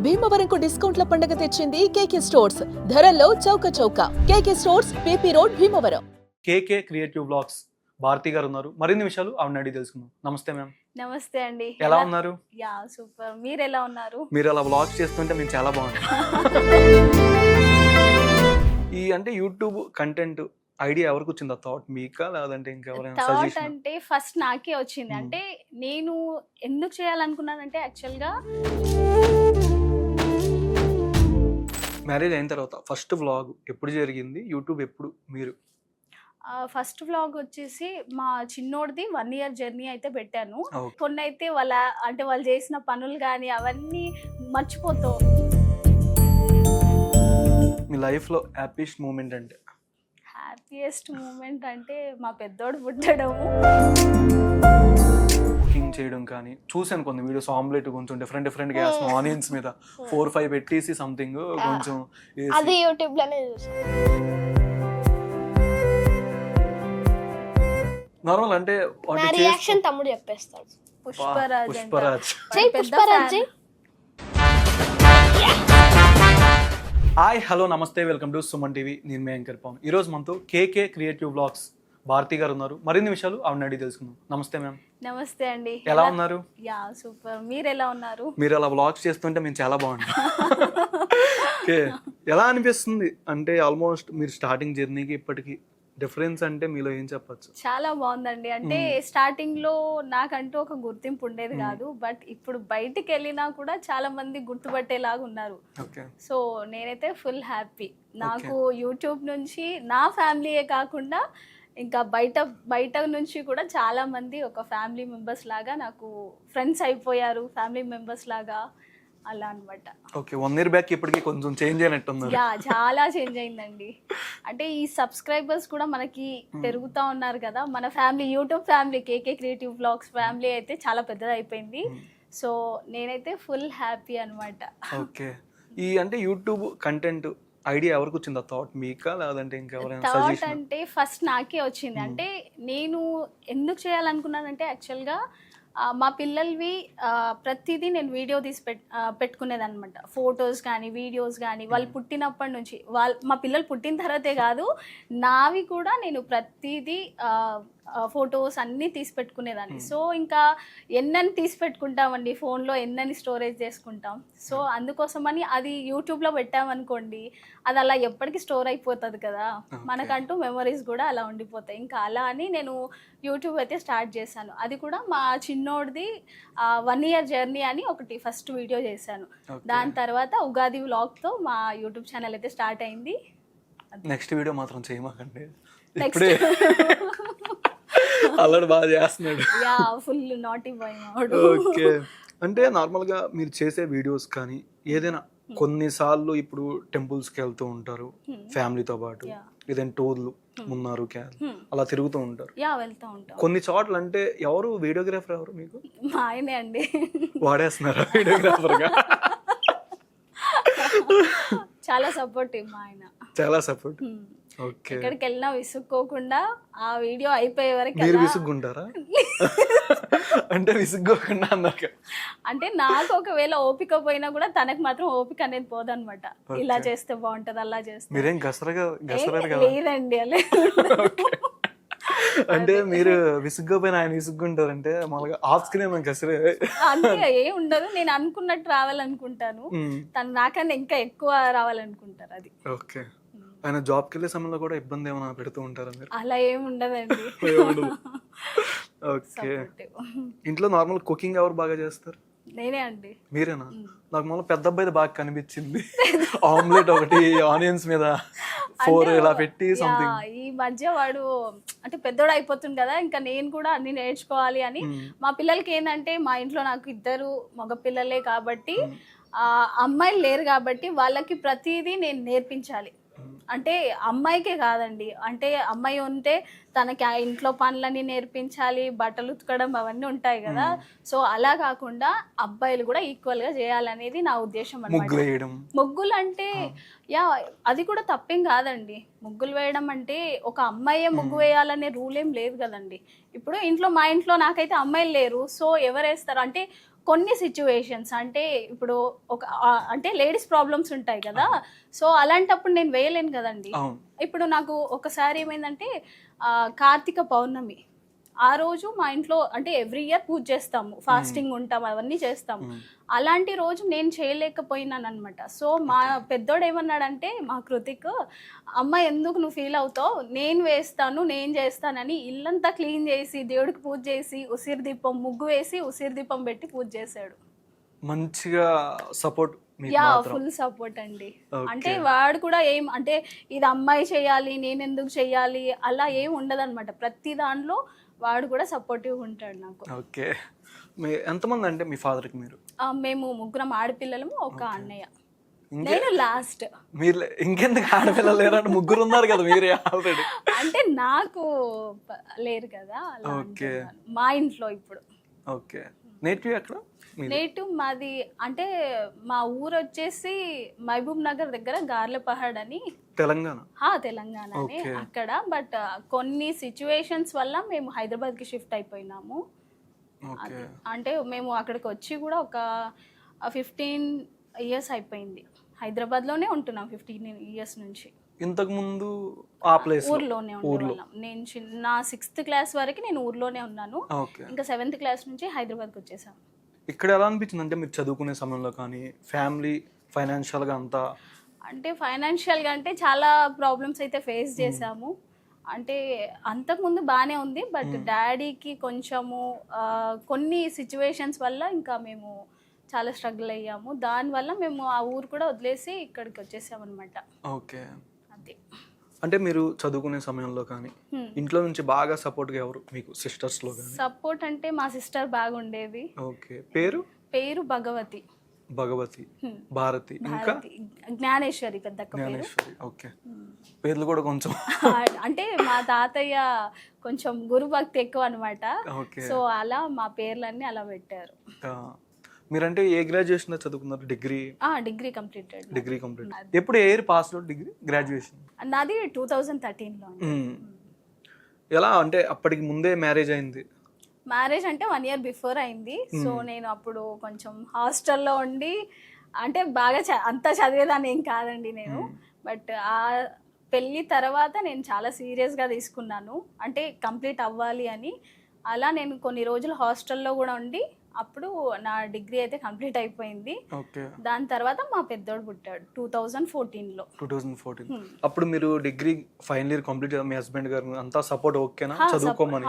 భీమవరంకు డిస్కౌంట్ల పండుగ తెచ్చింది కేకే స్టోర్స్. ధరల్లో చౌక చౌక. KK stores, PP road, Bhimavaram. KK creative blogs Bharathi garu ఉన్నారు. మరిన్ని విషయాలు ఆవిడ అడిగి తెలుసుకుందాం. నమస్తే మ్యామ్. నమస్తే అండి. ఎలా ఉన్నారు? Yeah super. మీరు ఎలా ఉన్నారు? మీరు అలా బ్లాగ్స్ చేస్తుంటే మేము చాలా బాగున్నాం. ఈ అంటే యూట్యూబ్ కంటెంట్ ఐడియా ఎవరికి వచ్చింది? ఆ థాట్ మీకా లేదంటే ఇంకెవరైనా థాట్ సజెషన్? అంటే ఫస్ట్ నాకే వచ్చింది. అంటే నేను ఎందుకు చేయాలనుకున్నానంటే యాక్చువల్గా మ్యారేజ్ అయిన తర్వాత ఫస్ట్ వ్లాగ్ ఎప్పుడు జరిగింది? యూట్యూబ్ ఎప్పుడు మీరు? ఫస్ట్ వ్లాగ్ వచ్చేసి మా చిన్నోడిది 1 year జర్నీ అయితే పెట్టాను. Okay. కొన్ని అయితే వాళ్ళు చేసిన పనులు కానీ అవన్నీ మర్చిపోతావు. మీ లైఫ్లో హ్యాపీయెస్ట్ మూమెంట్ అంటే? హ్యాపీయెస్ట్ మూమెంట్ అంటే మా పెద్దోడు పుట్టడము. కుకింగ్ చేయడం కానీ చూసాను కొన్ని వీడియోస్. ఆమ్లెట్ కొంచెం డిఫరెంట్ గా వేస్తాం ఆనియన్స్ మీద 4-5 పెట్టేసి సంథింగ్ కొంచెం అది యూట్యూబ్ లోనే చూసాను. నార్మల్ అంటే నా రియాక్షన్ తమ్ముడు చెప్పేస్తాడు. పుష్పరాజ్ అంట. పుష్పరాజ్. చెయ్ పెద్ద పుష్పరాజ్ fan. చెయ్. హాయ్ హలో నమస్తే, వెల్కమ్ టు సుమన్ టీవీ. నేను మీ యాంకర్ పవన్. ఈరోజు మనతో కేకే క్రియేటివ్ బ్లాగ్స్ భారతి గారు ఉన్నారు. మరిన్ని విషయాలు ఆవిడ అడిగి తెలుసుకుందాం. నమస్తే మ్యామ్. నమస్తే అండి. ఎలా ఉన్నారు? Yeah super. మీరు ఎలా ఉన్నారు? మీరు అలా బ్లాగ్స్ చేస్తుంటే మేము చాలా బాగున్నాం. ఓకే, ఎలా అనిపిస్తుంది అంటే ఆల్మోస్ట్ మీరు స్టార్టింగ్ జర్నీకి ఇప్పటికి డిఫరెన్స్ అంటే మీలో ఏం చెప్పచ్చు? చాలా బాగుందండి. అంటే స్టార్టింగ్ లో నాకంటూ ఒక గుర్తింపు ఉండేది కాదు, బట్ ఇప్పుడు బయటికి వెళ్ళినా కూడా చాలా మంది గుర్తుపట్టేలాగా ఉన్నారు. ఓకే, సో నేనైతే ఫుల్ హ్యాపీ. నాకు యూట్యూబ్ నుంచి నా ఫ్యామిలీయే కాకుండా ఇంకా బయట నుంచి కూడా చాలా మంది ఒక ఫ్యామిలీ మెంబర్స్ లాగా నాకు ఫ్రెండ్స్ అయిపోయారు, ఫ్యామిలీ మెంబర్స్ లాగా అలా అనమాట. ఓకే, 1 year బ్యాక్ ఇప్పటికి కొంచెం చేంజ్ అయినట్టుంది. యా చాలా చేంజ్ అయిందండి. అంటే ఈ సబ్స్క్రైబర్స్ కూడా మనకి పెరుగుతా ఉన్నారు కదా. మన ఫ్యామిలీ, యూట్యూబ్ ఫ్యామిలీ, కేకే క్రియేటివ్ బ్లాగ్స్ ఫ్యామిలీ అయితే చాలా పెద్దది అయిపోయింది. సో నేనైతే ఫుల్ హ్యాపీ అనమాట. ఓకే, ఈ అంటే యూట్యూబ్ కంటెంట్ ఐడియా ఎవరికి వచ్చింది? ఆ థాట్ మీకా లేదంటే ఇంకెవరైనా థాట్ సజెషన్? అంటే ఫస్ట్ నాకే వచ్చింది. అంటే నేను ఎందుకు చేయాలనుకున్నానంటే యాక్చువల్గా మా పిల్లలవి ప్రతిదీ నేను వీడియో తీసి పెట్టుకునేది అనమాట. ఫొటోస్ కానీ వీడియోస్ కానీ వాళ్ళు పుట్టినప్పటి నుంచి, మా పిల్లలు పుట్టిన తర్వాతే కాదు, నావి కూడా నేను ప్రతిదీ ఫొటోస్ అన్నీ తీసి పెట్టుకునేదాన్ని. సో ఇంకా ఎన్నని తీసి పెట్టుకుంటామండి ఫోన్లో, ఎన్నని స్టోరేజ్ చేసుకుంటాం. సో అందుకోసమని అది యూట్యూబ్లో పెట్టామనుకోండి, అది అలా ఎప్పటికీ స్టోర్ అయిపోతుంది కదా, మనకంటూ మెమరీస్ కూడా అలా ఉండిపోతాయి. ఇంకా అలా అని నేను యూట్యూబ్ అయితే స్టార్ట్ చేశాను. అది కూడా మా చిన్నోడిది 1 year జర్నీ అని ఒకటి ఫస్ట్ వీడియో చేశాను. దాని తర్వాత ఉగాది వ్లాగ్తో మా యూట్యూబ్ ఛానల్ అయితే స్టార్ట్ అయింది. నెక్స్ట్ వీడియో మాత్రం చేయమాకండి. నెక్స్ట్ అల్లడు బాగా చేస్తున్నాడు. యా ఫుల్ నాటీ బాయ్ మావాడు. ఓకే, అంటే నార్మల్గా మీరు చేసే వీడియోస్ కానీ ఏదైనా కొన్నిసార్లు ఇప్పుడు టెంపుల్స్కి వెళ్తూ ఉంటారు ఫ్యామిలీతో పాటు, ఏదైనా టూర్లు మున్నారు అలా తిరుగుతూ ఉంటారు. యా వెళ్తూ ఉంటాం. కొన్ని చోట్ల అంటే ఎవరు వీడియోగ్రాఫర్ ఎవరు మీకు? మా ఆయనే అండి. వాడేస్తున్నారా వీడియోగ్రాఫర్గా? చాలా సపోర్టివ్ మా ఆయన. చాలా సపోర్ట్. ఓకే, ఎక్కడికి వెళ్ళినా విసుక్కోకుండా ఆ వీడియో అయిపోయే వరకు. మీరు విసుగ్గుంటారా? అంటే విసుక్కోకుండా అన్నారు. అంటే నాకు ఒకవేళ ఓపిక పోయినా కూడా తనకు మాత్రం ఓపిక అనేది పోదనమాట. ఇలా చేస్తే బాగుంటది, అలా చేస్తే. మీరేం గసరగా లేదండి అలా. అంటే మీరు విసుగ్గిపోయినా ఆయన విసుగ్గుంటారంటే మామూలుగా ఆఫ్ స్క్రీన్ మనకి అసలు అంతే ఏం ఉండదు. నేను అనుకున్నట్టు రావాలనుకుంటాను, తను నాకన్నా ఇంకా ఎక్కువ రావాలనుకుంటారు. అది ఓకే. ఆయన జాబ్కి వెళ్ళే సమయంలో కూడా ఇబ్బంది ఏమైనా పెడుతూ ఉంటారా మీరు? అలా ఏం ఉండదండి. ఓకే, ఇంట్లో నార్మల్ కుకింగ్ ఎవరు బాగా చేస్తారు? నేనే అండి. మీరేనా? నాకు మామూలు పెద్ద అబ్బాయి బాగా కనిపించింది. ఆమ్లెట్ ఒకటి ఆనియన్స్ మీద 4 ఇలా పెట్టి సంథింగ్. ఈ మధ్య వాడు అంటే పెద్దోడు అయిపోతుంది కదా, ఇంకా నేను కూడా అన్ని నేర్చుకోవాలి అని. మా పిల్లలకి ఏంటంటే, మా ఇంట్లో నాకు 2 మగ పిల్లలే కాబట్టి, అమ్మాయిలు లేరు కాబట్టి వాళ్ళకి ప్రతిదీ నేను నేర్పించాలి. అంటే అమ్మాయికే కాదండి, అంటే అమ్మాయి ఉంటే తనకి ఆ ఇంట్లో పనులన్నీ నేర్పించాలి, బట్టలు ఉతకడం అవన్నీ ఉంటాయి కదా. సో అలా కాకుండా అబ్బాయిలు కూడా ఈక్వల్ గా చేయాలనేది నా ఉద్దేశం అన్నమాట. ముగ్గులు అంటే యా అది కూడా తప్పేం కాదండి. ముగ్గులు వేయడం అంటే ఒక అమ్మాయే ముగ్గు వేయాలనే రూల్ ఏం లేదు కదండి. ఇప్పుడు మా ఇంట్లో నాకైతే అమ్మాయిలు లేరు, సో ఎవరు వేస్తారు అంటే కొన్ని సిచ్యువేషన్స్ అంటే ఇప్పుడు ఒక అంటే లేడీస్ ప్రాబ్లమ్స్ ఉంటాయి కదా, సో అలాంటప్పుడు నేను వేయలేను కదండి. అవును. ఇప్పుడు నాకు ఒకసారి ఏమైందంటే కార్తీక పౌర్ణమి ఆ రోజు మా ఇంట్లో అంటే ఎవ్రీ ఇయర్ పూజ చేస్తాము, ఫాస్టింగ్ ఉంటాం, అవన్నీ చేస్తాము. అలాంటి రోజు నేను చేయలేకపోయినాను అనమాట. సో మా పెద్దోడు ఏమన్నాడంటే మా కృతిక్, అమ్మ ఎందుకు నువ్వు ఫీల్ అవుతావు, నేను వేస్తాను, నేను చేస్తానని ఇల్లంతా క్లీన్ చేసి దేవుడికి పూజ చేసి ఉసిరి దీపం ముగ్గు వేసి ఉసిరి దీపం పెట్టి పూజ చేశాడు. మంచిగా సపోర్ట్. యా, ఫుల్ సపోర్ట్ అండి. అంటే వాడు కూడా ఏం అంటే ఇది అమ్మాయి చేయాలి నేను ఎందుకు చేయాలి అలా ఏం ఉండదన్నమాట. ప్రతి దాంట్లో వాడు కూడా సపోర్టివ్ ఉంటాడు నాకు. ఓకే. ఎంతమంది అంటే మీ ఫాదర్కి మీరు? మేము ముగ్గురం ఆడపిల్లలము, ఒక అన్నయ్య, నేను లాస్ట్. మీరు ఇంకెందుకు ఆడపిల్లలు లేరంటే ముగ్గురు ఉన్నారు కదా మీరే ఆల్రెడీ. అంటే నాకు లేరు కదా అలా అంటున్నాను. మా ఇంట్లో ఇప్పుడు. ఓకే. నేటివ్ ఎక్కడ? నేటివ్ మాది అంటే మా ఊరు వచ్చేసి మహబూబ్ నగర్ దగ్గర గార్లపహాడ్ అని, తెలంగాణ. తెలంగాణనే అక్కడ. బట్ కొన్ని సిచ్యువేషన్స్ వల్ల మేము హైదరాబాద్కి షిఫ్ట్ అయిపోయినాము. అంటే మేము అక్కడికి వచ్చి కూడా ఒక 15 years అయిపోయింది. హైదరాబాద్లోనే ఉంటున్నాం 15 years నుంచి. ఇంతకు ముందు ఆ ప్లేస్ ఊర్లోనే ఉండేవాళ్ళం. నేను నా 6th class వరకు నేను ఊర్లోనే ఉన్నాను. ఇంకా 7th class నుంచి హైదరాబాద్కి వచ్చేసాను. ఇక్కడ ఎలా అనిపించింది అంటే మీరు చదువుకునే సమయంలో కానీ ఫ్యామిలీ ఫైనాన్షియల్గా అంతా? అంటే ఫైనాన్షియల్గా అంటే చాలా ప్రాబ్లమ్స్ అయితే ఫేస్ చేసాము. అంటే అంతకుముందు బాగానే ఉంది, బట్ డాడీకి కొంచెము కొన్ని సిచ్యువేషన్స్ వల్ల ఇంకా మేము చాలా స్ట్రగుల్ అయ్యాము. దానివల్ల మేము ఆ ఊరు కూడా వదిలేసి ఇక్కడికి వచ్చేసామన్నమాట. ఓకే. అదే. అంటే మీరు చదువుకునే సమయంలో కానీ ఇంట్లో నుంచి బాగా సపోర్ట్గా ఎవరు మీకు సిస్టర్స్లో కానీ? సపోర్ట్ అంటే మా సిస్టర్ బాగుండేది. ఓకే. పేరు భగవతి, భారతి, ఇంకా జ్ఞానేశ్వరి, పెద్దక్క పేరు జ్ఞానేశ్వరి. ఓకే. పేర్లు కూడా కొంచెం అంటే మా తాతయ్య కొంచెం గురు భక్తి ఎక్కువ అనమాట. సో అలా మా పేర్లన్నీ అలా పెట్టారు. మీరంటే ఏ గ్రాడ్యుయేషన్ చదువుకున్నారు? Degree completed. ఎప్పుడు ఏ year pass out degree graduation? నాది 2013లో. ఎలా అంటే అప్పటికి ముందే మ్యారేజ్ అయింది? మ్యారేజ్ అంటే 1 year బిఫోర్ అయింది. సో నేను అప్పుడు కొంచెం హాస్టల్లో ఉండి అంటే బాగా అంతా చదివేదాన్ని ఏం కాదండి నేను. బట్ ఆ పెళ్ళి తర్వాత నేను చాలా సీరియస్గా తీసుకున్నాను, అంటే కంప్లీట్ అవ్వాలి అని. అలా నేను కొన్ని రోజులు హాస్టల్లో కూడా ఉండి అప్పుడు నా డిగ్రీ అయితే కంప్లీట్ అయిపోయింది. దాని తర్వాత మా పెద్దోడు పుట్టాడు 2014లో. అప్పుడు మీరు డిగ్రీ ఫైనల్ ఇయర్ కంప్లీట్ మీ హస్బెండ్ గారు అంతా సపోర్ట్ ఓకేనా చదువుకోమని?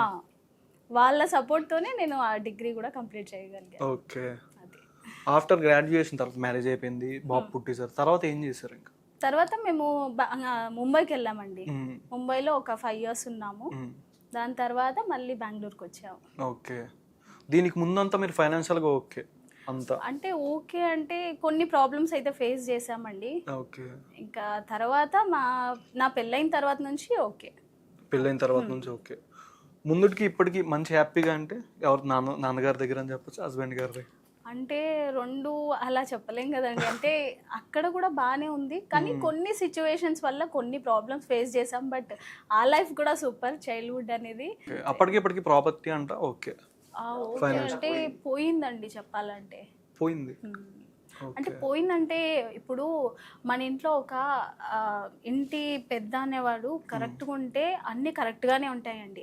వాళ్ళ సపోర్ట్ తోనే నేను ఆ డిగ్రీ కూడా కంప్లీట్ చేయగలిగాను. ఓకే. ఆఫ్టర్ గ్రాడ్యుయేషన్ తర్వాత మ్యారేజ్ అయిపోయింది, బాబు పుట్టేసారు, తర్వాత ఏం చేశారు? ఇంకా తర్వాత మేము ముంబైకి వెళ్ళామండి. ముంబైలో ఒక 5 years ఉన్నాము. దాని తర్వాత మళ్ళీ బెంగళూరుకి వచ్చాము. ఓకే. దీనికి ముందంతా మీరు ఫైనాన్షియల్గా ఓకే అంతా? అంటే ఓకే అంటే కొన్ని ప్రాబ్లమ్స్ అయితే ఫేస్ చేసామండి. ఓకే. ఇంకా తర్వాత నా పెళ్ళైన తర్వాత నుంచి ఓకే. పెళ్ళైన తర్వాత నుంచి ఓకే. ముందుకి ఇప్పటికి మంచి హ్యాపీగా అంటే ఎవరు? నాన్నగారి దగ్గర అని చెప్పచ్చు, హస్బెండ్ గారి? అంటే 2 అలా చెప్పలేం కదండి. అంటే అక్కడ కూడా బాగానే ఉంది, కానీ కొన్ని సిచ్యువేషన్స్ వల్ల కొన్ని ప్రాబ్లమ్స్ ఫేస్ చేసాం. బట్ ఆ లైఫ్ కూడా సూపర్. చైల్డ్హుడ్ అనేది అప్పటికి ఇప్పటికి ప్రాపర్టీ అంట ఓకే. అంటే పోయిందండి చెప్పాలంటే. పోయింది అంటే పోయిందంటే ఇప్పుడు మన ఇంట్లో ఒక ఇంటి పెద్ద అనేవాడు కరెక్ట్గా ఉంటే అన్ని కరెక్ట్గానే ఉంటాయండి.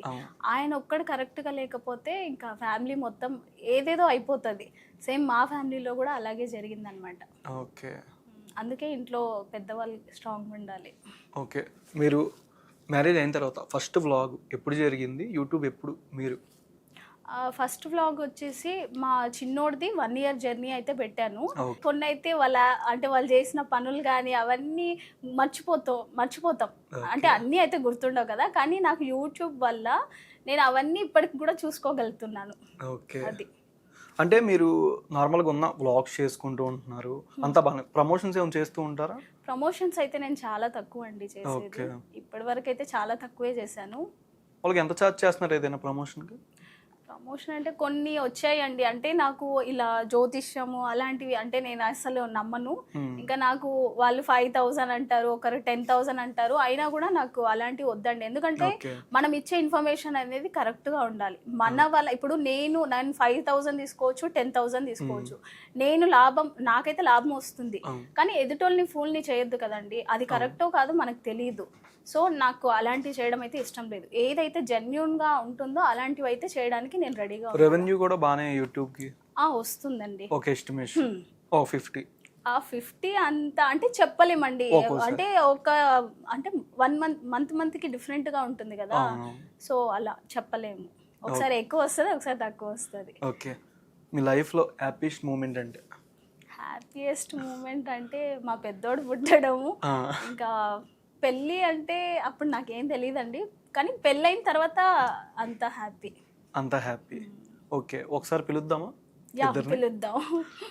ఆయన ఒక్కడు కరెక్ట్గా లేకపోతే ఇంకా ఫ్యామిలీ మొత్తం ఏదేదో అయిపోతుంది. సేమ్ మా ఫ్యామిలీలో కూడా అలాగే జరిగిందనమాట. ఓకే. అందుకే ఇంట్లో పెద్దవాళ్ళు స్ట్రాంగ్ ఉండాలి. ఓకే. మీరు మ్యారేజ్ అయిన తర్వాత ఫస్ట్ వ్లాగ్ ఎప్పుడు జరిగింది? యూట్యూబ్ ఎప్పుడు మీరు? ఫస్ట్ వ్లాగ్ వచ్చేసి మా చిన్నోడిది 1 year జర్నీ అయితే పెట్టాను. కొన్ని అయితే వాళ్ళు చేసిన పనులు కానీ అవన్నీ మర్చిపోతాం. అంటే అన్నీ అయితే గుర్తుండవు కదా, కానీ నాకు యూట్యూబ్ వల్ల నేను అవన్నీ ఇప్పటికి కూడా చూసుకోగలుగుతున్నాను. ఓకే. అది అంటే మీరు నార్మల్గా ఉన్న వ్లాగ్స్ చేసుకుంటూ ఉంటున్నారు, అంతా బాగా ప్రమోషన్స్ ఏమైనా చేస్తూ ఉంటారా? ప్రమోషన్స్ అయితే నేను చాలా తక్కువ అండి చేసేది. ఇప్పటి వరకు అయితే చాలా తక్కువే చేశాను. వాళ్ళకి ఎంత ఛార్జ్ చేస్తున్నారు ఏదైనా ప్రమోషన్కి? ప్రమోషన్ అంటే కొన్ని వచ్చాయండి. అంటే నాకు ఇలా జ్యోతిష్యము అలాంటివి అంటే నేను అసలు నమ్మను. ఇంకా నాకు వాళ్ళు 5,000 అంటారు, ఒకరు 10,000 అంటారు. అయినా కూడా నాకు అలాంటివి వద్దండి. ఎందుకంటే మనం ఇచ్చే ఇన్ఫర్మేషన్ అనేది కరెక్ట్ గా ఉండాలి. మన వల్ల ఇప్పుడు నేను 5,000 తీసుకోవచ్చు, 10,000 తీసుకోవచ్చు. నేను నాకైతే లాభం వస్తుంది. కానీ ఎదుటోళ్ళని ఫూల్ని చేయొద్దు కదండి. అది కరెక్టో కాదో మనకు తెలియదు. సో నాకు అలాంటివి చేయడం అయితే ఇష్టం లేదు. ఏదైతే జెన్యూన్ గా ఉంటుందో అలాంటివి అయితే చేయడానికి నేను రెడీగా. రెవెన్యూ కూడా బాగానే యూట్యూబ్ కి వస్తుందండి. ఒక ఎస్టిమేషన్ 50. 50 అంత అంటే చెప్పలేమండి. అంటే ఒక అంటే 1 మంత్ కి డిఫరెంట్ గా ఉంటుంది కదా. సో అలా చెప్పలేము. ఒకసారి ఎక్కువ వస్తుంది, ఒకసారి తక్కువ వస్తుంది. ఓకే, మీ లైఫ్ లో హ్యాపీయెస్ట్ మూమెంట్ అంటే? హ్యాపీయెస్ట్ మూమెంట్ అంటే మా పెద్దోడు పుట్టడము. ఇంకా పెళ్ళి అంటే అప్పుడు నాకేం తెలియదండి. కానీ పెళ్ళైన తర్వాత అంత హ్యాపీ. అంత హ్యాపీ. ఓకే, ఒకసారి పిలుద్దామా? పిలుద్దాం.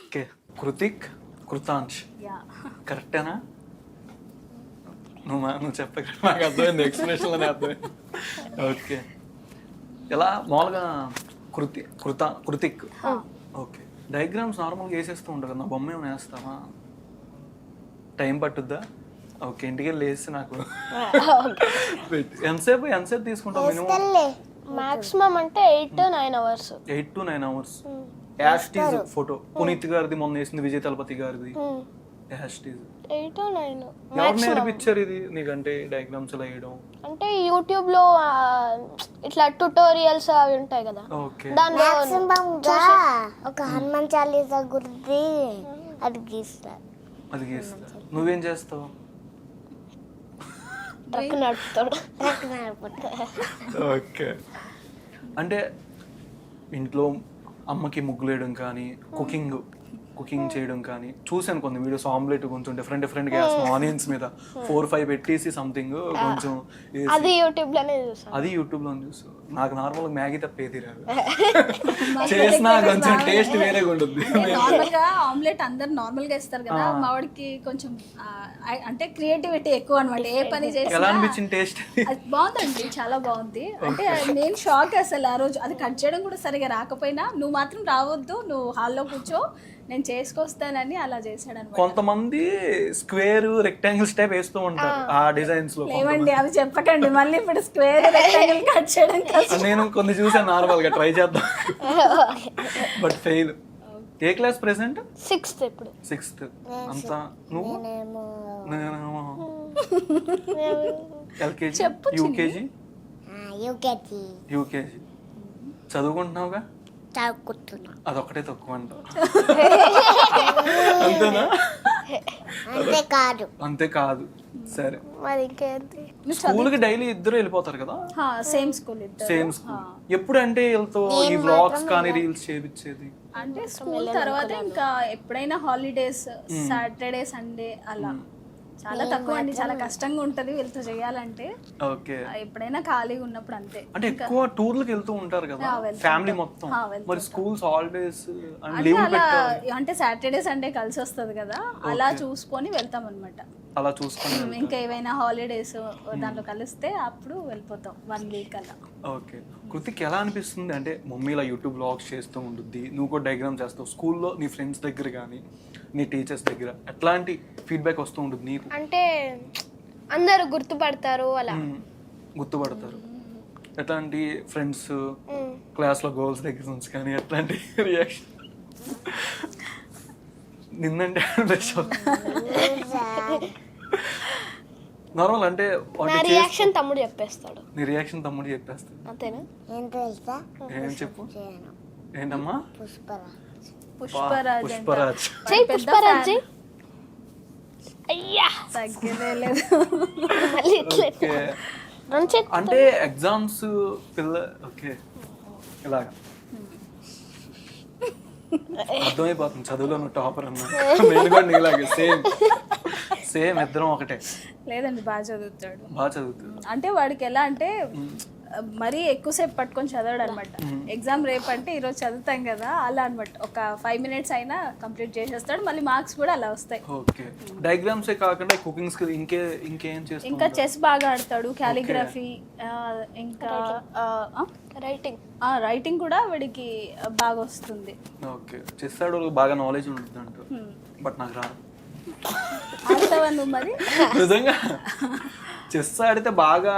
ఓకే, కృతిక్, కృతాంశ్, కరెక్టేనా? నువ్వు చెప్పక నాకు అర్థమైంది, ఎక్స్ప్రెషన్లోనే అర్థమైంది. ఓకే, ఎలా మామూలుగా కృతిక్. ఓకే, డయాగ్రామ్స్ నార్మల్గా వేసేస్తూ ఉంటారు కదా, నా బొమ్మ ఏమైనా వేస్తావా? టైం పట్టుద్దా? ఓకే, ఇంటికి వెళ్ళి వేసి నాకు ఎంతసేపు తీసుకుంటావు మినిమం? మాక్సిమం అంటే 8 to 9 hours. 8 to 9 hours. యాస్టీజ్ photo Puneeth గారిది మొన్న వేసింది, విజయ్ తలపతి గారిది. యాస్టీజ్ 8 to 9. ఎవరు నేర్పించారు ఇది నీకంటే డయాగ్రామ్స్ ఇలా వేయడం? అంటే యూట్యూబ్ లో ఇట్లా ట్యుటోరియల్స్ అవి ఉంటాయి కదా. ఓకే, దానిలో ఒక హనుమాన్ చాలీసా గురించి అది గీస్తా. నువ్వేం చేస్తావు? ట్రక్ నడుపుతాడు. ఓకే, అంటే ఇంట్లో అమ్మకి ముగ్గులు వేయడం కానీ, కుకింగ్ చేయడం కానీ చూసాను కొన్ని వీడియోస్. ఆమ్లెట్ కొంచెం డిఫరెంట్ గా వేస్తాం, ఆనియన్స్ మీద 4-5 పెట్టేసి సంథింగ్ కొంచెం అది యూట్యూబ్ లోనే చూసు. నాకు నార్మల్ మ్యాగీ తప్ప ఏది రాదు. చేసినా కొంచెం టేస్ట్ వేరేగా ఉంటుంది. నార్మల్ గా ఆమ్లెట్ అందరు నార్మల్ గా ఇస్తారు కదా, మా వాడికి కొంచెం అంటే క్రియేటివిటీ ఎక్కువ అనమాట. ఏ పని చేసినా. ఎలా అనిపించింది టేస్ట్? బాగుందండి, చాలా బాగుంది. అంటే నేను షాక్ అసలు ఆ రోజు. అది కట్ చేయడం కూడా సరిగా రాకపోయినా నువ్వు మాత్రం రావద్దు, నువ్వు హాల్లో కూర్చో, నేను చేసుకొస్తానని అలా చేశాడు అనమాట. కొంతమంది స్క్వేర్ రెక్టాంగిల్స్ టైప్ వేస్తూ ఉంటారు ఆ డిజైన్స్ లో. ఏమండి అవి చెప్పకండి మళ్ళీ. ఇప్పుడు స్క్వేర్ రెక్టాంగిల్ కట్ చేయడం నేను కొన్ని చూసాను, నార్మల్ గా ట్రై చేద్దాం, బట్ ఫెయిల్. ఏ క్లాస్ ప్రెసెంట్? 6th. ఇప్పుడు 6th. అంతా నువ్వు? ఎల్కేజీ, యూకేజీ చదువుకుంటున్నావుగా? అదొక్కటే తక్కువ అంట. అంతేనా? అంతేకాదు. సరే, స్కూల్ కి డైలీ ఇద్దరు వెళ్ళిపోతారు కదా? Same school. ఎప్పుడు అంటే వీళ్ళతో ఈ వ్లాగ్స్ కానీ రీల్స్ చేయించేది? అంటే స్కూల్ తర్వాత ఇంకా ఎప్పుడైనా హాలిడేస్, సాటర్డే సండే అలా. చాలా తక్కువ అండి, చాలా కష్టంగా ఉంటది వీళ్ళతో చేయాలంటే. ఓకే, ఎప్పుడైనా ఖాళీగా ఉన్నప్పుడు అంతే. అంటే ఎక్కువ టూర్లకు వెళ్తూ ఉంటారు కదా ఫ్యామిలీ మొత్తం. మరి స్కూల్స్ హాలిడేస్ లీవ్ పెట్టాలి అంటే సాటర్డే సండే కలిసి వస్తుంది కదా, అలా చూసుకొని వెళ్తాం అనమాట. అలా చూసుకొని ఇంకా ఏవైనా హాలిడేస్ దాంట్లో కలిస్తే అప్పుడు వెళ్ళిపోతాం 1 week అలా. ఓకే, కృతిక్ ఎలా అనిపిస్తుంది అంటే మమ్మీ ఇలా యూట్యూబ్ వ్లాగ్స్ చేస్తూ ఉంటుంది, నువ్వు కూడా డయాగ్రామ్ చేస్తావు, స్కూల్లో నీ ఫ్రెండ్స్ దగ్గర కానీ నీ టీచర్స్ దగ్గర ఎట్లాంటి ఫీడ్బ్యాక్ వస్తూ ఉంటుంది నీకు? అంటే అందరూ గుర్తుపడతారు అలా. గుర్తుపడతారు. ఎట్లాంటి ఫ్రెండ్స్, క్లాస్లో గర్ల్స్ దగ్గర నుంచి కానీ ఎట్లాంటి రియాక్షన్? నిన్నంటే నార్మల్ అంటే నా రియాక్షన్ తమ్ముడు చెప్పేస్తాడు. నీ రియాక్షన్ తమ్ముడు చెప్పేస్తాడు. అంతేనా? ఏం చెప్పు? ఏంటమ్మా? పుష్పరాజ్. పుష్పరాజ్ అయ్యా తగ్గలేదు. అంటే ఎగ్జామ్స్ పిల్ల. ఓకే, ఇలాగా అర్థమైపోతుంది, చదువులో నువ్వు టాపర్ అన్నా. నేను కూడా నీలాగే సేమ్ ఇద్దరం ఒకటే. లేదండి, బాగా చదువుతాడు. బాగా చదువుతాడు. అంటే వాడికి ఎలా అంటే మరీ ఎక్కువసేపు పట్టుకొని చదవడు అనమాట. ఎగ్జామ్ రేపు అంటే ఈరోజు చదువుతాం కదా అలా అనమాట. ఒక 5 minutes అయినా కంప్లీట్ చేసేస్తాడు. మళ్ళీ మార్క్స్ కూడా అలా వస్తాయి. ఓకే. డయాగ్రామ్సే కాకుండా కుకింగ్ స్కిల్ ఇంకేం చేస్తాడు? ఇంకా చెస్ బాగా ఆడతాడు, క్యాలిగ్రఫీ, ఇంకా రైటింగ్ కూడా వాడికి బాగా వస్తుంది. ఓకే. చెస్ ఆడు బాగా నాలెడ్జ్ ఉంటుంది అంట, బట్ నాకు రాదు. ఆడతావా నువ్వు మరి? నిజంగా చెస్ ఆడితే బాగా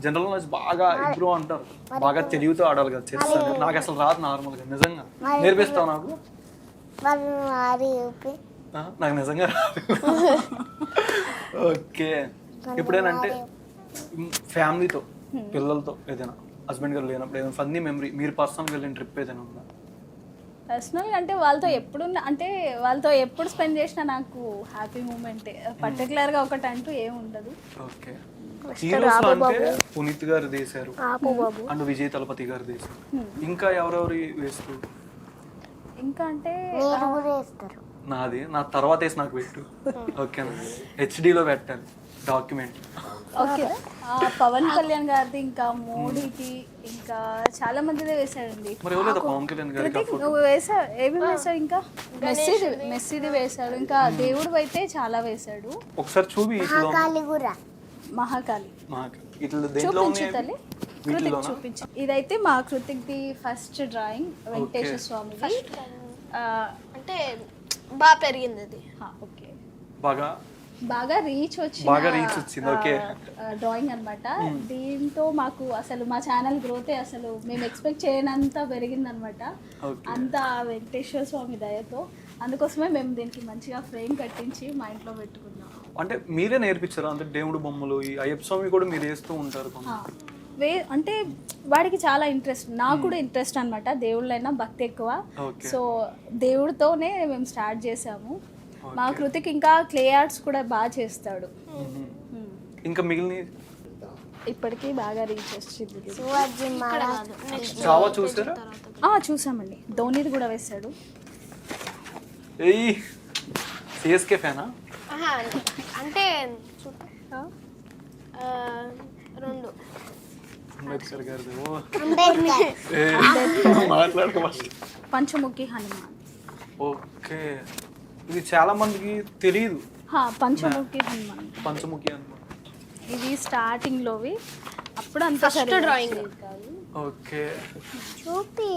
జనరల్ నాలెడ్జ్ బాగా ఇంప్రూవ్ అంటారు. బాగా తెలివితో ఆడాలి కదా చెస్ అంటే. నాకు అసలు రాదు నార్మల్గా. నిజంగా నేర్పిస్తావు నాకు? నాకు నిజంగా రాదు. ఓకే. ఎప్పుడేనంటే ఫ్యామిలీతో పిల్లలతో ఏదైనా హస్బెండ్ గారు లేనప్పుడు ఏదైనా ఫన్నీ మెమరీ మీరు పర్సనల్గా వెళ్ళిన ట్రిప్ ఏదైనా ఉందా? పర్సనల్గా అంటే వాళ్ళతో ఎప్పుడు స్పెండ్ చేసినా నాకు హ్యాపీ మూమెంట్. పర్టికులర్గా ఒకటి అంటూ ఏమి ఉండదు. ఓకే. హీరోస్ అంటే పునీత్ గారు తీశారు అండ్ విజయ్ తలపతి గారు తీశారు. ఇంకా ఎవరెవరు వేస్తారు? ఇంకా అంటే నాది నా తర్వాత వేసి నాకు పెట్టు. ఓకేనా? హెచ్డీలో పెట్టాలి డాక్యుమెంట్. ఓకే. పవన్ కళ్యాణ్ గారిది, ఇంకా మోడీకి, ఇంకా చాలా మందిదే వేశాడండి. మరి ఎవరు లేదా పవన్ కళ్యాణ్ గారికి? నువ్వు వేసావు, ఏమేమి వేసావు? ఇంకా మెస్సీది వేశాడు. ఇంకా దేవుడు అయితే చాలా వేశాడు. ఒకసారి చూపి. మహాకాళి చూపించు తల్లి. కృతిక్ చూపించు. ఇదైతే మా కృతిక్ది ఫస్ట్ డ్రాయింగ్, వెంకటేశ్వర స్వామిది. అంటే బాగా పెరిగింది అది. ఓకే. బాగా రీచ్ వచ్చింది. ఓకే. డ్రాయింగ్ అన్నమాట. దీంతో మాకు అసలు మా ఛానల్ గ్రోతే అసలు మేము ఎక్స్పెక్ట్ చేయనంత పెరిగింది అనమాట. అంత వెంకటేశ్వర స్వామి దయతో. అందుకోసమే మేము దీనికి మంచిగా ఫ్రేమ్ కట్టించి మా ఇంట్లో పెట్టుకున్నాం. అంటే మీరే నేర్పించారా? అంటే దేవుడు బొమ్మలు ఈ అయ్యప్ప స్వామి కూడా మీరు వేస్తూ ఉంటారు? అంటే వాడికి చాలా ఇంట్రెస్ట్, నాకు కూడా ఇంట్రెస్ట్ అనమాట. దేవుళ్ళైనా భక్తి ఎక్కువ. సో దేవుడితోనే మేము స్టార్ట్ చేసాము. మా కృతికి ఇంకా క్లే ఆర్ట్స్ కూడా బాగా చేస్తాడు. ఇంకా మిగిలిన ఇప్పటికీ బాగా రీచ్ వచ్చింది. చూసామండి. ధోనిది కూడా వేశాడు. సిఎస్కే ఫ్యానా? అంటే రెండు పంచముఖి హనుమాన్. ఓకే. ఇది చాలా మందికి తెలియదు. పంచముఖి హనుమాన్. ఇది స్టార్టింగ్ లోవి. అప్పుడు అంత ఫస్ట్ డ్రాయింగ్. ఓకే. చూపి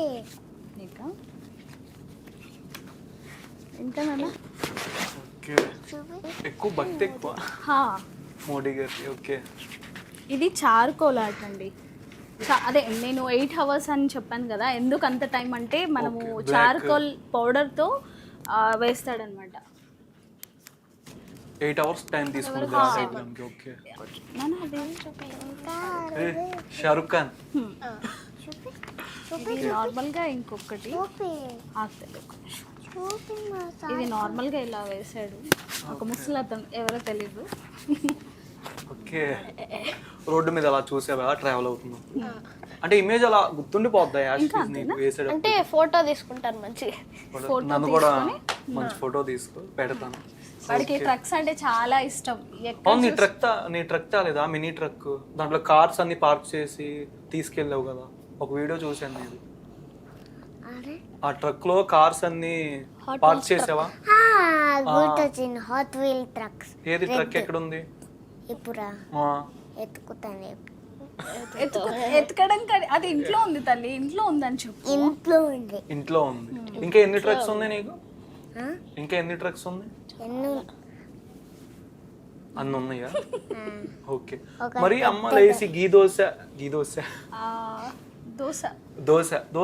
ఇంకా ఓకే. ఎక్కువ భక్తి ఎక్కువ మోడీ గారి. ఓకే. ఇది చార్కోల్ ఆర్ట్ అండి. అదే నేను 8 hours అని చెప్పాను కదా. ఎందుకు అంత టైం అంటే మనము చార్కోల్ పౌడర్తో వేస్తాడనమాట. 8 hours టైం తీసుకుంది. ఓకే. షారుఖ్ ఖాన్. ఇది నార్మల్గా ఇంకొకటి ఇది నార్మల్గా ఇలా వేసాడు. ఒక ముసలతను ఎవరో తెలీదు. ఓకే. రోడ్డు మీద అలా చూసావా ట్రావెల్ అవుతున్నాం అంటే ఇమేజ్ అలా గుర్తుండిపోద్దా? వేసాడు అంటే ఫోటో తీసుకుంటారు మంచి. నన్ను కూడా మంచి ఫోటో తీసుకో పెడతాను. వాడికి ట్రక్స్ అంటే చాలా ఇష్టం. నీ ట్రక్ తాలేదా? మినీ ట్రక్, దాంట్లో కార్స్ అన్ని పార్క్ చేసి తీసుకెళ్ళావు కదా, ఒక వీడియో చూసాను నేను. ఆ ట్రక్ లో కార్స్ అన్ని పార్క్ చేసావా? Hot Wheel trucks. ఏది ట్రక్ ఎక్కడ ఉంది? ఎత్తుకడం అది ఇంట్లో ఉంది తల్లి. ఇంట్లో ఉందని చెప్పు. ఇంట్లో ఉంది. ఇంకా ఎన్ని ట్రక్స్ ఉన్నాయి నీకు? ఇంకా ఎన్ని ట్రక్స్ ఉన్నాయి? అన్ని ఉన్నాయా? ఓకే. మరి అమ్మ లేసి దోశ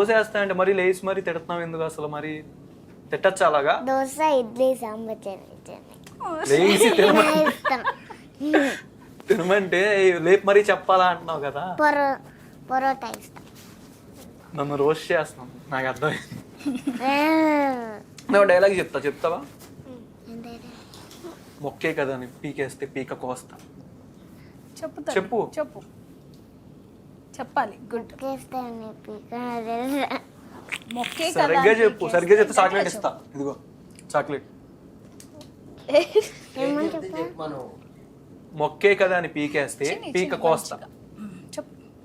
వేస్తా అంటే మరి లేచి మరి తిడుతున్నావు ఎందుకు అసలు? మరి తిట్టచ్చు అలాగా? దోశ, ఇడ్లీ, సాంబార్ లేచి తినమంటే లేపు మరీ చెప్పాలా అంటున్నావు కదా. పరోటా ఇస్తాం. నన్ను రోస్ట్ చేస్తున్నాం. నాకు అర్థమైంది. నువ్వు డైలాగ్ చెప్తావా? మొక్కే కదా అని పీకేస్తే పీక కోస్తా. చెప్పు చెప్పాలి. గుడ్. మొక్కే సరిగ్గా చెప్పు. సరిగ్గా చెప్తే చాక్లెట్ ఇస్తా. ఇదిగో చాక్లెట్. మొక్కే కదా అని పీకేస్తే పీక కోస్తా.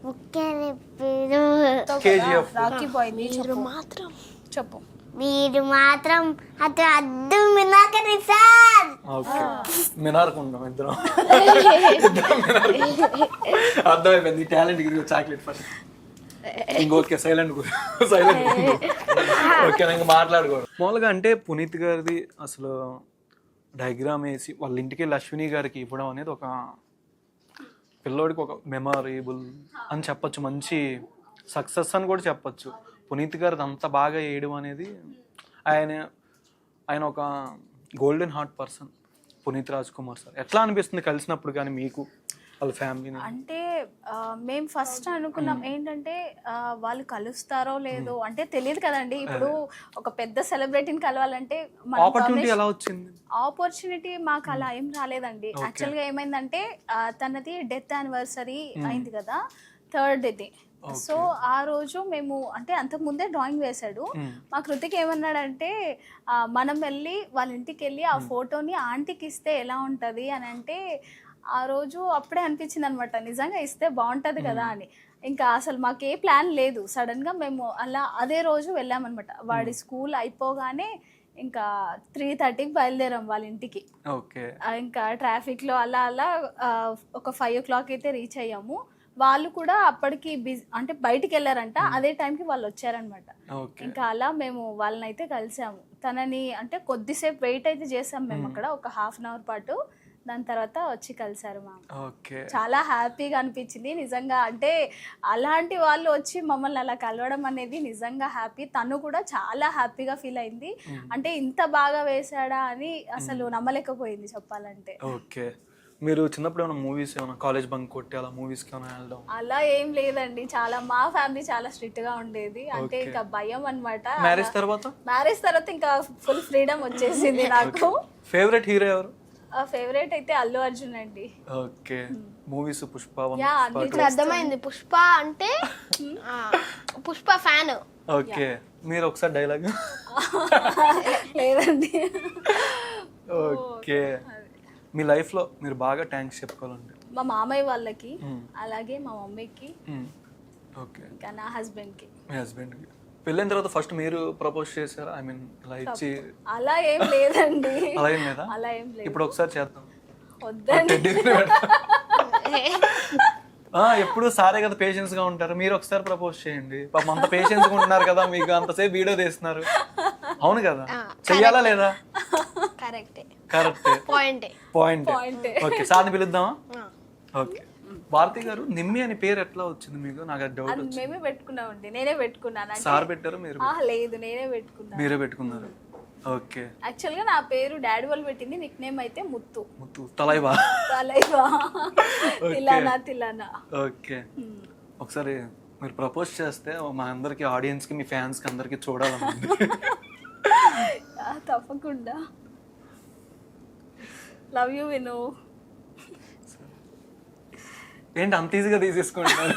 ముఖ్య పేరు కేజీఎఫ్ రాకీ బాయ్ మీరు మాత్రం చెప్పు. మీరు మాత్రం అద్దు మినాకరి సార్. ఓకే మినార్కుంటాం ఇద్దరం అర్థమైపోయింది టాలెంట్ చాక్లెట్ ఫస్ట్ ఇంకొకే సైలెంట్ ఓకే ఇంకా మాట్లాడుకోవడం మామూలుగా అంటే పునీత్ గారిది అసలు డయాగ్రామ్ వేసి వాళ్ళ ఇంటికి వెళ్ళి అశ్విని గారికి ఇవ్వడం అనేది ఒక పిల్లోడికి ఒక మెమొరేబుల్ అని చెప్పొచ్చు, మంచి సక్సెస్ అని కూడా చెప్పొచ్చు. పునీత్ గారిది అంత బాగా వేయడం అనేది ఆయన ఒక golden heart person Puneeth Raj Kumar sir. ఎట్లా అనిపిస్తుంది కలిసినప్పుడు కానీ మీకు వాళ్ళ ఫ్యామిలీని? అంటే మేము ఫస్ట్ అనుకున్నాం ఏంటంటే వాళ్ళు కలుస్తారో లేదో అంటే తెలియదు కదండి. ఇప్పుడు ఒక పెద్ద సెలబ్రిటీని కలవాలంటే ఆపర్చునిటీ ఎలా వచ్చింది? ఆపర్చునిటీ మాకు అలా ఏం రాలేదండి. యాక్చువల్గా ఏమైందంటే తనది డెత్ యానివర్సరీ అయింది కదా, 3rd ది. సో ఆ రోజు మేము అంటే అంతకు ముందే డ్రాయింగ్ వేశాడు. మా కృతిక్ ఏమన్నాడంటే మనం వెళ్ళి వాళ్ళ ఇంటికి వెళ్ళి ఆ ఫోటోని ఆంటీకి ఇస్తే ఎలా ఉంటుంది అని అంటే ఆ రోజు అప్పుడే అనిపించింది అనమాట, నిజంగా ఇస్తే బాగుంటుంది కదా అని. ఇంకా అసలు మాకు ఏ ప్లాన్ లేదు, సడన్గా మేము అలా అదే రోజు వెళ్ళామన్నమాట. వాడి స్కూల్ అయిపోగానే ఇంకా 3:30కి బయలుదేరాం వాళ్ళ ఇంటికి. ఇంకా ట్రాఫిక్లో అలా అలా ఒక 5 o'clock అయితే రీచ్ అయ్యాము. వాళ్ళు కూడా అప్పటికి బిజీ అంటే బయటికి వెళ్ళారంట, అదే టైంకి వాళ్ళు వచ్చారనమాట. ఇంకా అలా మేము వాళ్ళని అయితే కలిసాము. తనని అంటే కొద్దిసేపు వెయిట్ అయితే చేసాం మేము అక్కడ ఒక 1/2 hour పాటు. దాని తర్వాత వచ్చి కలిసారు మా. చాలా హ్యాపీగా అనిపించింది నిజంగా. అంటే అలాంటి వాళ్ళు వచ్చి మమ్మల్ని అలా కలవడం అనేది నిజంగా హ్యాపీ. తను కూడా చాలా హ్యాపీగా ఫీల్ అయింది. అంటే ఇంత బాగా వేసాడా అని అసలు నమ్మలేకపోయింది చెప్పాలంటే. ఓకే, మీరు చిన్నప్పుడు ఏమైనా మూవీస్ ఏమైనా కాలేజ్ బంక్ కొట్టి అలా మూవీస్కి ఏమైనా వెళ్ళడం? అలా ఏం లేదండి. చాలా మా ఫ్యామిలీ చాలా స్ట్రిక్ట్ గా ఉండేది. అంటే ఇంకా భయం అన్నమాట. మ్యారేజ్ తర్వాత ఇంకా ఫుల్ ఫ్రీడమ్ వచ్చేసింది నాకు. ఫేవరెట్ హీరో ఎవరు? ఫేవరెట్ అయితే అల్లు అర్జున్ అండి. ఓకే, మూవీస్ పుష్ప ఇప్పుడు అర్థమైంది. పుష్ప అంటే పుష్ప ఫ్యాన్. ఓకే, మీరు ఒకసారి డైలాగ్? లేదండి. ఓకే, మీ లైఫ్లో మీరు బాగా థ్యాంక్స్ చెప్పుకోవాలంటే? మా మామయ్య వాళ్ళకి, అలాగే మా మమ్మీకి, ఓకే, ఇంకా నా హస్బెండ్కి. మీ హస్బెండ్కి పెళ్ళైన తర్వాత ఫస్ట్ మీరు ప్రపోజ్ చేశారా? ఐ మీన్ ఇలా ఇచ్చి? అలా ఏం లేదండి. అలా ఏం లేదా? అలా ఏం లేదు. ఇప్పుడు ఒకసారి చేద్దాం. వద్దండి. ఎప్పుడు సారే కదా పేషెన్స్ గా ఉంటారు, మీరు ఒకసారి ప్రపోజ్ చేయండి. పాపం అంత పేషెన్స్ గా ఉంటున్నారు కదా, మీకు అంతసేపు వీడియో తీస్తున్నారు. అవును కదా, చెయ్యాలా లేదా? కరెక్టే. పాయింట్. ఓకే, సార్ని పిలుద్దామా? ఓకే, భారతి గారు నిమ్మి అని పేరు ఎట్లా వచ్చింది మీకు? నాకు డౌట్. మేమే పెట్టుకున్నామండి. నేనే పెట్టుకున్నాను. సార్ పెట్టారు మీరు? లేదు, నేనే పెట్టుకున్నాను. మీరే పెట్టుకున్నారు. ఓకే, యాక్చువల్ గా నా పేరు డాడీ వాళ్ళు పెట్టింది. నిక్ నేమ్ అయితే ముత్తు. తలైవా? తిలానా. ఓకే, ఒకసారి మీరు ప్రపోజ్ చేస్తే మా అందరికి, ఆడియన్స్ కి, మీ ఫ్యాన్స్ కి అందరికి చూడాలనుంది. తప్పకుండా. లవ్ యూ విను. ఏంటి అంత ఈజీగా తీసేసుకుంటున్నారు?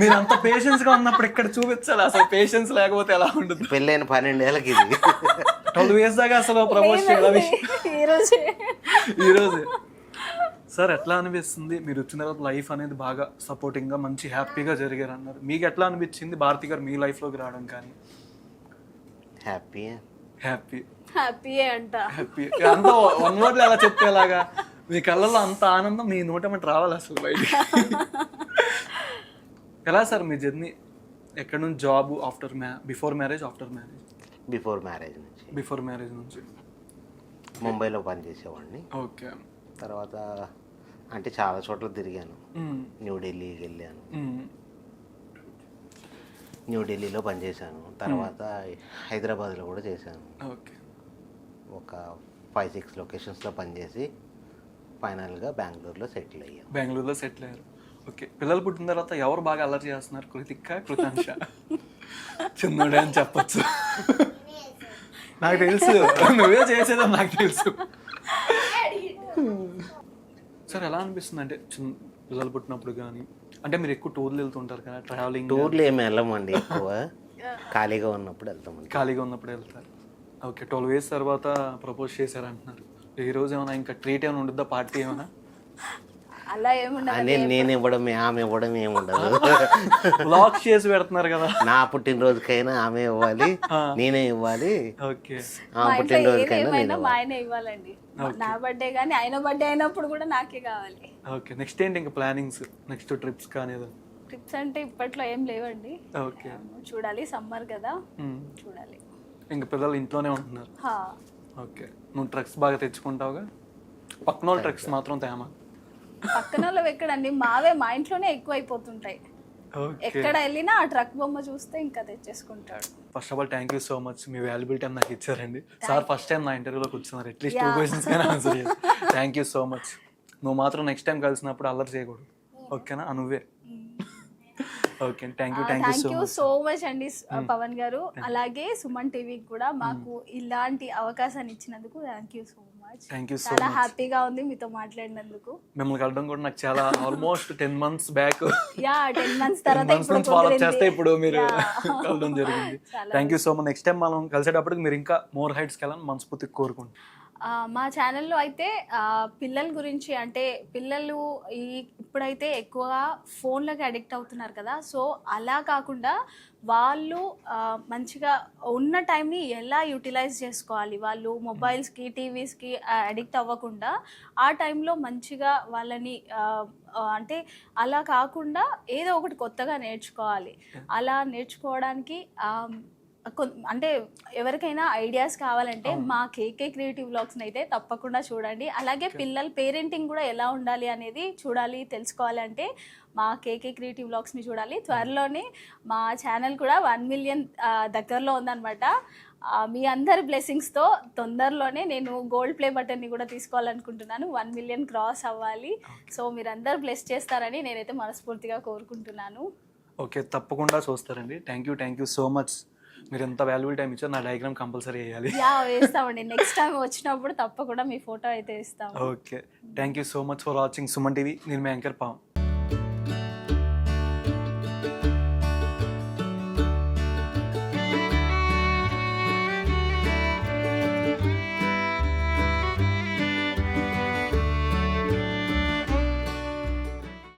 మీరు అంత పేషెన్స్ గా ఉన్నప్పుడు ఇక్కడ చూపించాలి. అసలు పేషెన్స్ లేకపోతే ఎలా ఉంటుంది? పెళ్ళైన 12 ఏళ్ళకి ఇది 12 years దాకా అసలు ప్రపోజ్ చేయాలి ఈరోజే. సార్ ఎట్లా అనిపిస్తుంది మీరు వచ్చిన తర్వాత? లైఫ్ అనేది బాగా సపోర్టింగ్ గా మంచి హ్యాపీగా జరిగారు అన్నారు. మీకు ఎట్లా అనిపించింది భారతి గారు మీ లైఫ్ లోకి రావడం? కానీ హ్యాపీ అంట. హ్యాపీ అంత వన్ వర్డ్ లో ఎలా చెప్పేలాగా? మీ కళ్ళల్లో అంత ఆనందం మీ నోటమంటే రావాలి అసలు బయటికి. ఎలా సార్ మీ జర్నీ? ఎక్కడ నుంచి job? Before marriage, after marriage? Before marriage నుంచి ముంబైలో పనిచేసేవాడిని. ఓకే, తర్వాత అంటే చాలా చోట్ల తిరిగాను. న్యూఢిల్లీకి వెళ్ళాను, న్యూఢిల్లీలో పనిచేశాను. తర్వాత హైదరాబాద్లో కూడా చేశాను. ఓకే, ఒక 5-6 లొకేషన్స్లో పనిచేసి ఫైనల్గా బెంగళూరులో సెటిల్ అయ్యారు. ఓకే, పిల్లలు పుట్టిన తర్వాత ఎవరు బాగా అల్లరి చేస్తున్నారు? కృతిక, కృతాంశ? చిన్నోడే అని చెప్పచ్చు. నాకు తెలుసు, నువ్వే చేసేదని నాకు తెలుసు. సార్ ఎలా అనిపిస్తుంది అంటే పిల్లలు పుట్టినప్పుడు కానీ? అంటే మీరు ఎక్కువ టూర్లు వెళ్తుంటారు కదా, టూర్లు ఏమి వెళ్ళమండి, ఎక్కువ ఖాళీగా ఉన్నప్పుడు వెళ్తారు. ఓకే, 12 years తర్వాత ప్రపోజ్ చేశారంటున్నారు. ఈ రోజు ఏమైనా ఇంకా ట్రీట్ ఏమైనా ఉంటుందా? పార్టీ ఏమైనా? అలా ఏముండదు. నేను ఇవ్వడం ఆమె ఇవ్వడం ఏముండదు. బ్లాగ్స్ చేసి పెడుతున్నారు కదా. నా పుట్టినరోజుకైనా ఆమె ఇవ్వాలి, నేనే ఇవ్వాలి. ఓకే, ఆ పుట్టినరోజుకైనా నేను ఏమైనా మా ఇవ్వాలి. ఆయన ఇవ్వాలండి. నా బర్త్డే కానీ ఆయన బర్త్డే అయినప్పుడు కూడా నాకే కావాలి. ఓకే. నెక్స్ట్ ఏంటి ఇంకా ప్లానింగ్స్? నెక్స్ట్ ట్రిప్స్ కానీ ఏదో? ట్రిప్స్ అంటే ఇప్పట్లో ఏం లేవండి. ఓకే. చూడాలి, సమ్మర్ కదా చూడాలి. ఇంక పిల్లలు ఇంట్లోనే ఉంటున్నారు. హా. ఓకే. నువ్వు ట్రక్స్ బాగా తెచ్చుకుంటావుగా, పక్కన వాళ్ళ ట్రక్స్ మాత్రం తేమా. పక్కన వాళ్ళు ఎక్కడండి, మావే మా ఇంట్లోనే ఎక్కువ అయిపోతుంటాయి. ఓకే. ఎక్కడ వెళ్ళినా ఆ ట్రక్ బొమ్మ చూస్తే ఇంకా తెచ్చేసుకుంటాడు. First of all thank you so much, మీ వాల్యుబుల్ టైం నాకు ఇచ్చారండి. సార్ ఫస్ట్ టైం నా ఇంటర్వ్యూలోకి వచ్చినారు, అట్లీస్ట్ 2 క్వశ్చన్స్ కానీ ఆన్సర్ చేయాలి. Thank you so much. నువ్వు మాత్రం నెక్స్ట్ టైం కలిసినప్పుడు అల్లరి చేయకూడదు, ఓకేనా? నువ్వే. Okay, thank you so much అండి పవన్ గారు. అలాగే సుమన్ టీవీకి కూడా మాకు ఇలాంటి అవకాశాన్ని ఇచ్చినందుకు థ్యాంక్ యూ సో మచ్. చాలా హ్యాపీగా ఉంది మీతో మాట్లాడినందుకు. మిమ్మల్ని కలవడం కూడా నాకు చాలా almost 10 months back, yeah 10 months తర్వాత ఫాలో చేస్తే ఇప్పుడు మీరు కలవడం జరిగింది. Thank you so much. Next time మనం కలిసేటప్పటికి మీరు ఇంకా మోర్ హైట్స్కి వెళ్ళాలని మనస్ఫూర్తిగా కోరుకుంటున్నాను. మా ఛానల్లో అయితే పిల్లల గురించి, అంటే పిల్లలు ఇప్పుడైతే ఎక్కువగా ఫోన్లకి అడిక్ట్ అవుతున్నారు కదా, సో అలా కాకుండా వాళ్ళు మంచిగా ఉన్న టైంని ఎలా యూటిలైజ్ చేసుకోవాలి, వాళ్ళు మొబైల్స్కి టీవీస్కి అడిక్ట్ అవ్వకుండా ఆ టైంలో మంచిగా వాళ్ళని అంటే అలా కాకుండా ఏదో ఒకటి కొత్తగా నేర్చుకోవాలి. అలా నేర్చుకోవడానికి అంటే ఎవరికైనా ఐడియాస్ కావాలంటే మా కేకే క్రియేటివ్ వ్లాగ్స్ని అయితే తప్పకుండా చూడండి. అలాగే పిల్లల పేరెంటింగ్ కూడా ఎలా ఉండాలి అనేది చూడాలి, తెలుసుకోవాలి అంటే మా కేకే క్రియేటివ్ వ్లాగ్స్ని చూడాలి. త్వరలోనే మా ఛానల్ కూడా 1 million దగ్గరలో ఉందన్నమాట. మీ అందరి బ్లెస్సింగ్స్తో తొందరలోనే నేను గోల్డ్ ప్లే బటన్ని కూడా తీసుకోవాలనుకుంటున్నాను. 1 million క్రాస్ అవ్వాలి. సో మీరందరూ బ్లెస్ చేస్తారని నేనైతే మనస్ఫూర్తిగా కోరుకుంటున్నాను. ఓకే, తప్పకుండా చూస్తారండి. Thank you so much. మీరు ఎంత వాల్యుబుల్ టైం ఇచ్చారు. నా డయాగ్రామ్ కంపల్సరీ వేయాలి. వేస్తామండి, నెక్స్ట్ టైం వచ్చినప్పుడు తప్పకుండా మీ ఫోటో అయితే ఇస్తాం. Okay, thank you so much for watching Suman TV. నేను మీ యాంకర్ పవన్.